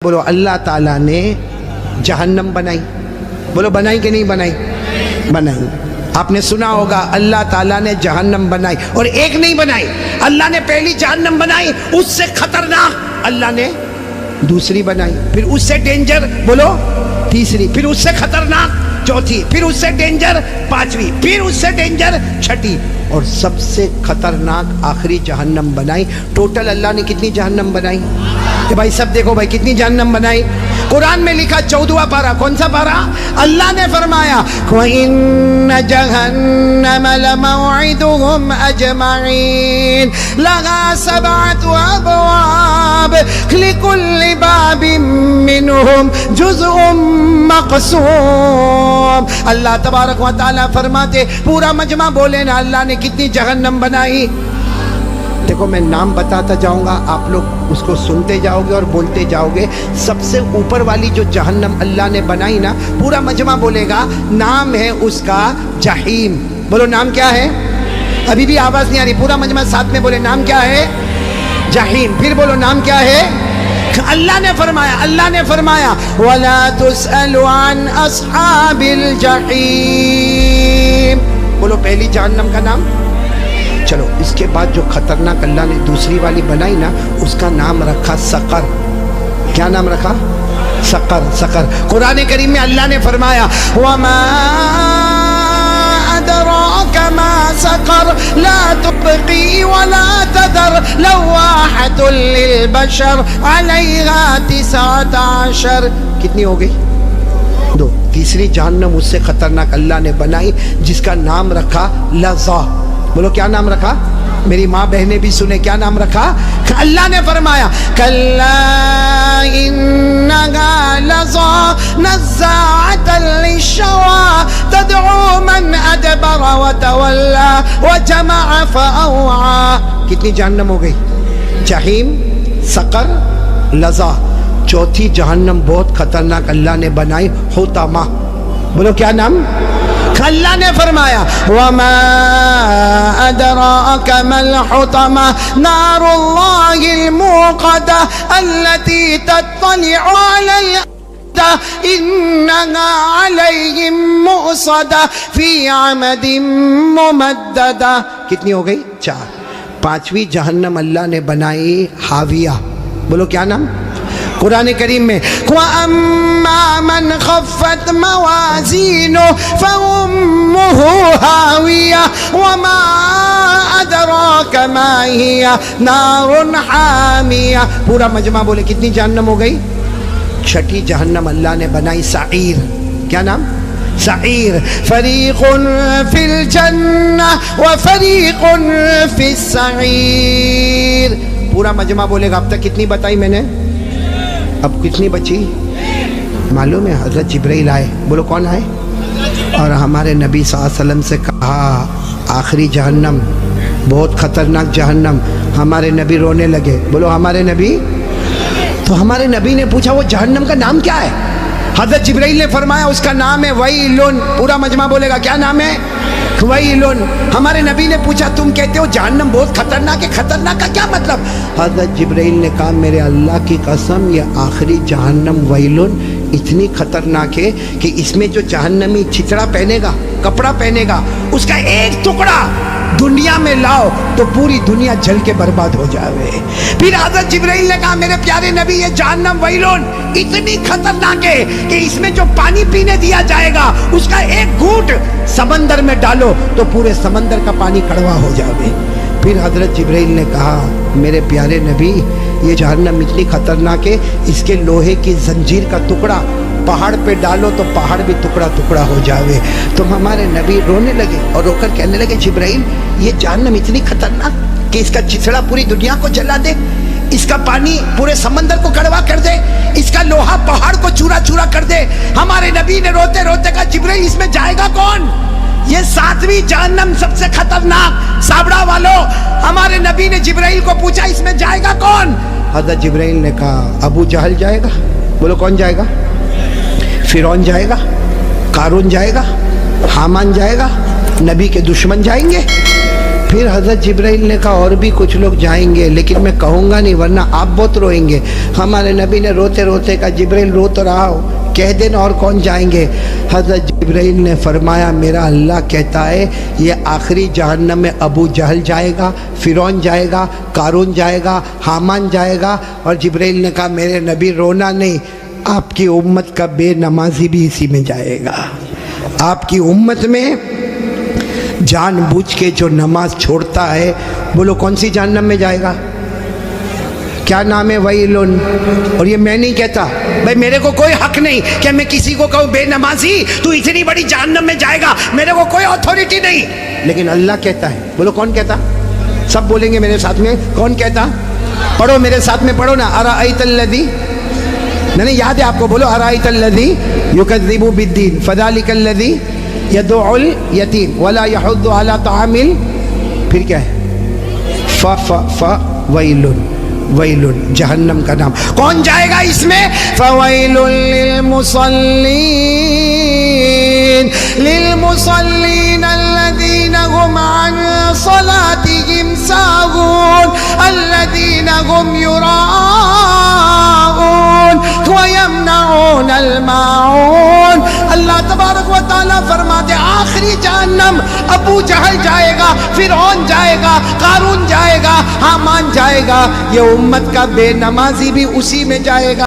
बोलो अल्लाह ताला ने जहन्नम बनाई, बोलो बनाई कि नहीं बनाई? बनाई। आपने सुना होगा अल्लाह ताला ने जहन्नम बनाई, और एक नहीं बनाई, अल्लाह ने पहली जहन्नम बनाई, उससे खतरनाक अल्लाह ने दूसरी बनाई, फिर उससे डेंजर बोलो तीसरी, फिर उससे खतरनाक चौथी, फिर उससे डेंजर पांचवी, फिर उससे डेंजर छठी, और सबसे खतरनाक आखिरी जहन्नम बनाई। टोटल अल्लाह ने कितनी जहन्नम बनाई? कि भाई सब देखो भाई कितनी जहन्नम बनाई। कुरान में लिखा 14वां पारा, कौन सा पारा? अल्लाह ने फरमाया वइन्न जहन्नम लमौइदुहुम अजमईन लहा सबअतु अबवाब लिकुल्लि बाबिन मिनहुम जुज़उम मक़सूम। अल्लाह तबारक व तआला फरमाते, पूरा मजमा बोले ना अल्लाह ने कितनी जहन्नम बनाई। देखो मैं नाम बताता जाऊंगा, आप लोग उसको सुनते जाओगे और बोलते जाओगे। सबसे ऊपर वाली जो जहन्नम अल्लाह ने बनाई ना, पूरा मजमा बोलेगा, नाम है उसका जहीम। बोलो नाम क्या है? अभी भी आवाज नहीं आ रही, पूरा मजमा साथ में बोले नाम क्या है? जहीम। फिर बोलो नाम क्या है? अल्लाह ने फरमाया वला तुसअलु अन अस्हाबिल जहीम। बोलो पहली जहन्नम का नाम। चलो इसके बाद जो खतरनाक अल्लाह ने दूसरी वाली बनाई ना, उसका नाम रखा सकर। क्या नाम रखा? सकर। सकर। कुरान करीम में अल्लाह ने फरमाया वमा अदराका मा सकर ला तुबकी वला तदर लवाहतुल लिलबशर अलैहा 19। कितनी हो गई? 2। तीसरी जहन्नम उससे खतरनाक अल्लाह ने बनाई, जिसका नाम रखा लज़ा। बोलो क्या नाम रखा? मेरी माँ बहनें भी सुने, क्या नाम रखा? अल्लाह ने फरमाया कल्ला इन्नहा लज़ा नज़्ज़ाअतन लिश्शवा तदउ मन अदबर व तवल्ला व जमअ फअवा। कितनी जहन्नम हो गई? जहीम, सकर, लज़ा। चौथी जहन्नम बहुत खतरनाक अल्लाह ने बनाई, हुतमा। बोलो क्या नाम? अल्लाह ने फरमाया वमा अदराका मल हुतमा नारुल्लाहिल मुक़दा अल्लती तत्तलिउ अलल अफ़दा इन्नहा अलैहिम मुअसदा फी अमदिन मुमद्ददा। कितनी हो गई? 4। पांचवी जहन्नम अल्लाह ने बनाई हाविया। बोलो क्या नाम? कुरान करीम में वअम्मा मन खफ़्फ़त मवाज़ीनु फ़उम्मुहु हाविया वमा अदराका मा हिया नारुन हामिया। पूरा मजमा बोले कितनी जहन्नम हो गई? छठी जहन्नम अल्लाह ने बनाई सईर। क्या नाम? सईर। फरीक़ुन फिल जन्नह व फरीक़ुन फिस सईर। पूरा मजमा बोलेगा। अब तक कितनी बताई मैंने? अब कितनी बची मालूम है? हज़रत जिब्राइल आए। बोलो कौन आए? और हमारे नबी सल्लल्लाहु अलैहि वसल्लम से कहा आखिरी जहन्नम बहुत खतरनाक जहन्नम। हमारे नबी रोने लगे। बोलो हमारे नबी। तो हमारे नबी ने पूछा वो जहन्नम का नाम क्या है? हज़रत जिब्राइल ने फरमाया उसका नाम है वैलुन। पूरा मजमा बोलेगा क्या नाम है? वैलुन। हमारे नबी ने पूछा तुम कहते हो जहन्नम बहुत खतरनाक है, खतरनाक का क्या मतलब? हज़रत जिब्राइल ने कहा मेरे अल्लाह की कसम ये आखिरी जहन्नम वैलुन इतनी खतरनाक है कि इसमें जो जहन्नमी चितड़ा पहनेगा, कपड़ा पहनेगा, उसका एक टुकड़ा दुनिया में लाओ तो पूरी दुनिया जल के बर्बाद हो जाए। फिर हज़रत जिब्राइल ने कहा मेरे प्यारे नबी ये जहन्नम वैलुन इतनी खतरनाक है कि इसमें जो पानी पीने दिया जाएगा उसका एक घूंट समंदर में डालो तो पूरे समंदर का पानी कड़वा हो जाए। फिर हज़रत जिब्राइल ने कहा मेरे प्यारे नबी ये जहन्नम इतनी खतरनाक है इसके लोहे की जंजीर का टुकड़ा पहाड़ पे डालो तो पहाड़ भी टुकड़ा टुकड़ा हो जावे। तो हमारे नबी रोने लगे और रोकर कहने लगे जिब्राइल ये जहन्नम इतनी खतरनाक कि इसका चिथड़ा पूरी दुनिया को जला दे, इसका पानी पूरे समंदर को कड़वा कर दे, इसका लोहा पहाड़ को चूरा चूरा कर दे। हमारे नबी ने रोते रोते कहा जिब्राइल इसमें जाएगा कौन? ये 7वीं जहन्नम सबसे खतरनाक। साबड़ा वालों हमारे नबी ने जिब्राइल को पूछा इसमें जाएगा कौन? हज़रत जिब्राइल ने कहा अबू जहल जाएगा। बोलो कौन जाएगा? फिरौन जाएगा, कारून जाएगा, हामान जाएगा, नबी के दुश्मन जाएंगे। پھر حضرت جبرائیل نے کہا اور بھی کچھ لوگ جائیں گے لیکن میں کہوں گا نہیں ورنہ آپ بہت روئیں گے. ہمارے نبی نے روتے روتے کہا جبرائیل رو تو رہا ہو کہہ دینا اور کون جائیں گے. حضرت جبرائیل نے فرمایا میرا اللہ کہتا ہے یہ آخری جہنم میں ابو جہل جائے گا, فرعون جائے گا, قارون جائے گا, حامان جائے گا. اور جبرائیل نے کہا میرے نبی رونا نہیں, آپ کی امت کا بے نمازی بھی اسی میں جائے گا. آپ کی امت میں جان بوجھ کے جو نماز چھوڑتا ہے بولو کون سی جہنم میں جائے گا؟ کیا نام ہے؟ ویلن. اور یہ میں نہیں کہتا بھائی, میرے کو کوئی حق نہیں کہ میں کسی کو کہوں بے نمازی تو اتنی بڑی جہنم میں جائے گا, میرے کو کوئی اتھارٹی نہیں, لیکن اللہ کہتا ہے. بولو کون کہتا؟ سب بولیں گے میرے ساتھ میں, کون کہتا؟ پڑھو میرے ساتھ میں, پڑھو نا. ارأیت الذی, نہیں یاد ہے آپ کو, بولو ارأیت الذی یکذب بالدین فذلک الذی یدعو الیتیم ولا یحض علی طعام پھر کیا ہے؟ ویلن, ویلن جہنم کا نام. کون جائے گا اس میں؟ فویل للمصلین الذین هم عن صلاتهم ساہون الذین هم یراؤون ویمنعون الماعون. اللہ تبارک و تعالیٰ فرماتے آخری جہنم ابو جہل جائے گا, فرعون جائے گا, قارون جائے گا, حامان جائے گا. یہ امت کا بے نمازی بھی اسی میں جائے گا.